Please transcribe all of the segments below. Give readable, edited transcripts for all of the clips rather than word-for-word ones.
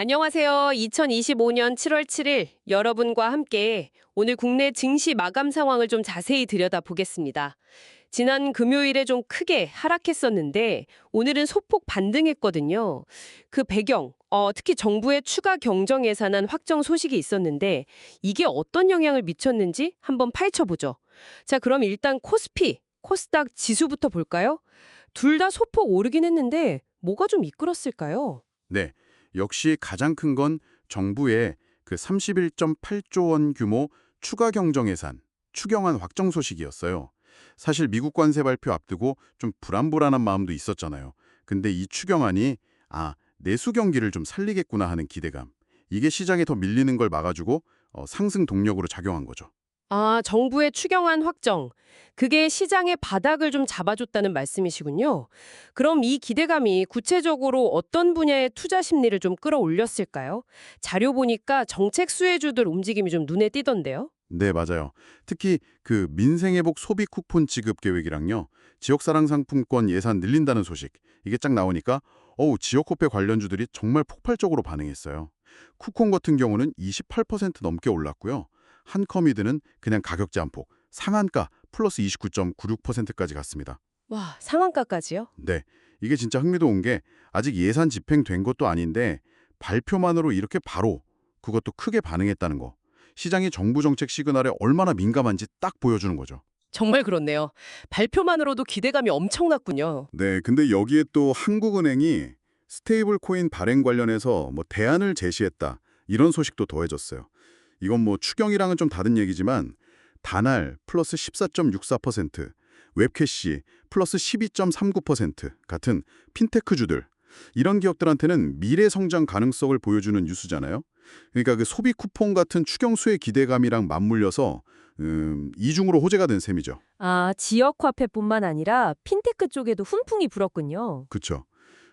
안녕하세요. 2025년 7월 7일 여러분과 함께 오늘 국내 증시 마감 상황을 좀 자세히 들여다보겠습니다. 지난 금요일에 좀 크게 하락했었는데 오늘은 소폭 반등했거든요. 그 배경, 특히 정부의 추가 경정 예산안 확정 소식이 있었는데 이게 어떤 영향을 미쳤는지 한번 파헤쳐보죠. 자, 그럼 일단 코스피, 코스닥 지수부터 볼까요? 둘 다 소폭 오르긴 했는데 뭐가 좀 이끌었을까요? 네, 역시 가장 큰 건 정부의 그 31.8조 원 규모 추가 경정 예산, 추경안 확정 소식이었어요. 사실 미국 관세 발표 앞두고 좀 불안불안한 마음도 있었잖아요. 근데 이 추경안이 내수 경기를 좀 살리겠구나 하는 기대감. 이게 시장에 더 밀리는 걸 막아주고 상승 동력으로 작용한 거죠. 아, 정부의 추경안 확정. 그게 시장의 바닥을 좀 잡아줬다는 말씀이시군요. 그럼 이 기대감이 구체적으로 어떤 분야의 투자 심리를 좀 끌어올렸을까요? 자료 보니까 정책 수혜주들 움직임이 좀 눈에 띄던데요. 네, 맞아요. 특히 그 민생회복 소비 쿠폰 지급 계획이랑요. 지역사랑 상품권 예산 늘린다는 소식. 이게 쫙 나오니까 지역 호패 관련주들이 정말 폭발적으로 반응했어요. 쿠폰 같은 경우는 28% 넘게 올랐고요. 한커미드는 그냥 가격 잠폭, 상한가 플러스 29.96%까지 갔습니다. 와, 상한가까지요? 네, 이게 진짜 흥미로운 게 아직 예산 집행된 것도 아닌데 발표만으로 이렇게 바로 그것도 크게 반응했다는 거. 시장이 정부 정책 시그널에 얼마나 민감한지 딱 보여주는 거죠. 정말 그렇네요. 발표만으로도 기대감이 엄청났군요. 네, 근데 여기에 또 한국은행이 스테이블 코인 발행 관련해서 대안을 제시했다. 이런 소식도 더해졌어요. 이건 추경이랑은 좀 다른 얘기지만 다날 플러스 14.64%, 웹캐시 플러스 12.39% 같은 핀테크주들 이런 기업들한테는 미래 성장 가능성을 보여주는 뉴스잖아요. 그러니까 그 소비 쿠폰 같은 추경 수혜 기대감이랑 맞물려서 이중으로 호재가 된 셈이죠. 아, 지역 화폐뿐만 아니라 핀테크 쪽에도 훈풍이 불었군요. 그렇죠.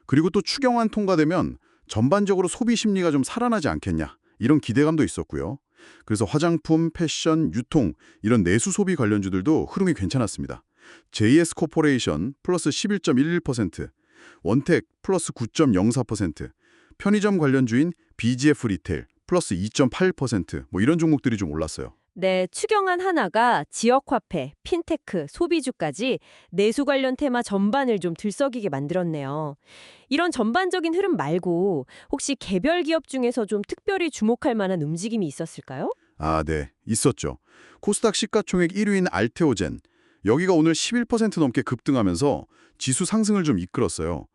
그리고 또 추경안 통과되면 전반적으로 소비 심리가 좀 살아나지 않겠냐 이런 기대감도 있었고요. 그래서 화장품, 패션, 유통 이런 내수 소비 관련주들도 흐름이 괜찮았습니다. JS 코퍼레이션 플러스 11.11%, 원택 플러스 9.04%, 편의점 관련주인 BGF 리테일 플러스 2.8% 이런 종목들이 좀 올랐어요. 네, 추경안 하나가 지역 화폐, 핀테크, 소비주까지 내수 관련 테마 전반을 좀 들썩이게 만들었네요. 이런 전반적인 흐름 말고 혹시 개별 기업 중에서 좀 특별히 주목할 만한 움직임이 있었을까요? 네. 있었죠. 코스닥 시가총액 1위인 알테오젠. 여기가 오늘 11% 넘게 급등하면서 지수 상승을 좀 이끌었어요.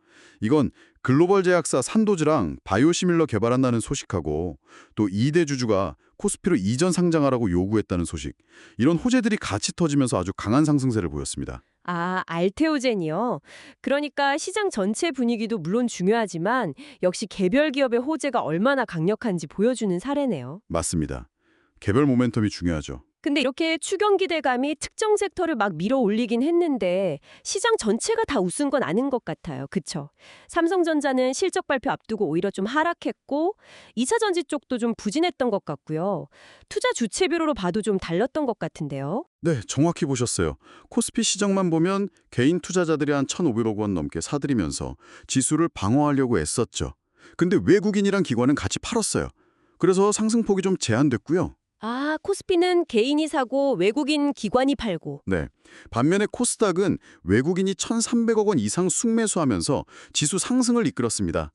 이건 글로벌 제약사 산도즈랑 바이오시밀러 개발한다는 소식하고 또 2대 주주가 코스피로 이전 상장하라고 요구했다는 소식. 이런 호재들이 같이 터지면서 아주 강한 상승세를 보였습니다. 아, 알테오젠이요. 그러니까 시장 전체 분위기도 물론 중요하지만 역시 개별 기업의 호재가 얼마나 강력한지 보여주는 사례네요. 맞습니다. 개별 모멘텀이 중요하죠. 근데 이렇게 추경 기대감이 특정 섹터를 막 밀어올리긴 했는데 시장 전체가 다 웃은 건 아닌 것 같아요. 그쵸? 삼성전자는 실적 발표 앞두고 오히려 좀 하락했고 2차 전지 쪽도 좀 부진했던 것 같고요. 투자 주체별로 봐도 좀 달랐던 것 같은데요. 네, 정확히 보셨어요. 코스피 시장만 보면 개인 투자자들이 한 1,500억 원 넘게 사들이면서 지수를 방어하려고 애썼죠. 근데 외국인이란 기관은 같이 팔았어요. 그래서 상승폭이 좀 제한됐고요. 아, 코스피는 개인이 사고 외국인 기관이 팔고. 네. 반면에 코스닥은 외국인이 1,300억 원 이상 순매수하면서 지수 상승을 이끌었습니다.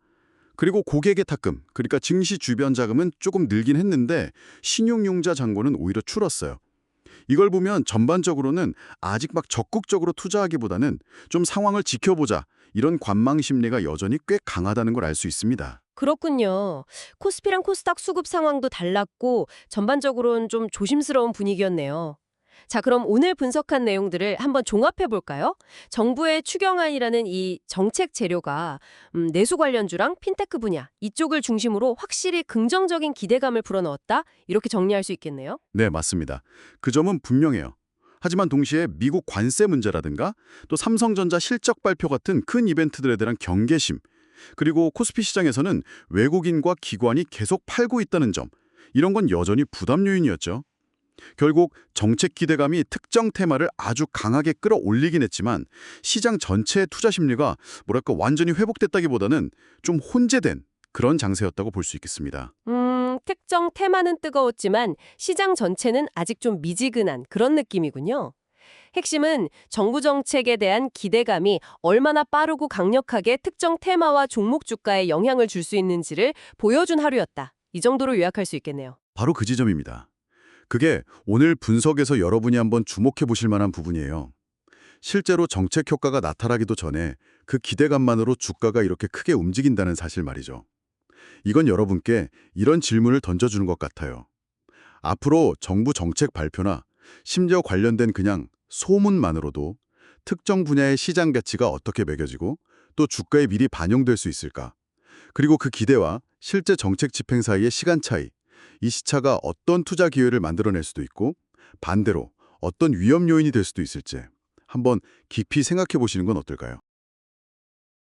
그리고 고객의 탁금, 그러니까 증시 주변 자금은 조금 늘긴 했는데 신용융자 잔고는 오히려 줄었어요. 이걸 보면 전반적으로는 아직 막 적극적으로 투자하기보다는 좀 상황을 지켜보자 이런 관망 심리가 여전히 꽤 강하다는 걸 알 수 있습니다. 그렇군요. 코스피랑 코스닥 수급 상황도 달랐고 전반적으로는 좀 조심스러운 분위기였네요. 자, 그럼 오늘 분석한 내용들을 한번 종합해 볼까요? 정부의 추경안이라는 이 정책 재료가 내수 관련주랑 핀테크 분야 이쪽을 중심으로 확실히 긍정적인 기대감을 불어넣었다. 이렇게 정리할 수 있겠네요. 네, 맞습니다. 그 점은 분명해요. 하지만 동시에 미국 관세 문제라든가 또 삼성전자 실적 발표 같은 큰 이벤트들에 대한 경계심, 그리고 코스피 시장에서는 외국인과 기관이 계속 팔고 있다는 점, 이런 건 여전히 부담 요인이었죠. 결국 정책 기대감이 특정 테마를 아주 강하게 끌어올리긴 했지만 시장 전체의 투자 심리가 완전히 회복됐다기보다는 좀 혼재된 그런 장세였다고 볼 수 있겠습니다. 특정 테마는 뜨거웠지만 시장 전체는 아직 좀 미지근한 그런 느낌이군요. 핵심은 정부 정책에 대한 기대감이 얼마나 빠르고 강력하게 특정 테마와 종목 주가에 영향을 줄 수 있는지를 보여준 하루였다. 이 정도로 요약할 수 있겠네요. 바로 그 지점입니다. 그게 오늘 분석에서 여러분이 한번 주목해 보실 만한 부분이에요. 실제로 정책 효과가 나타나기도 전에 그 기대감만으로 주가가 이렇게 크게 움직인다는 사실 말이죠. 이건 여러분께 이런 질문을 던져주는 것 같아요. 앞으로 정부 정책 발표나 심지어 관련된 그냥 소문만으로도 특정 분야의 시장 가치가 어떻게 매겨지고 또 주가에 미리 반영될 수 있을까? 그리고 그 기대와 실제 정책 집행 사이의 시간 차이, 이 시차가 어떤 투자 기회를 만들어낼 수도 있고 반대로 어떤 위험 요인이 될 수도 있을지 한번 깊이 생각해 보시는 건 어떨까요?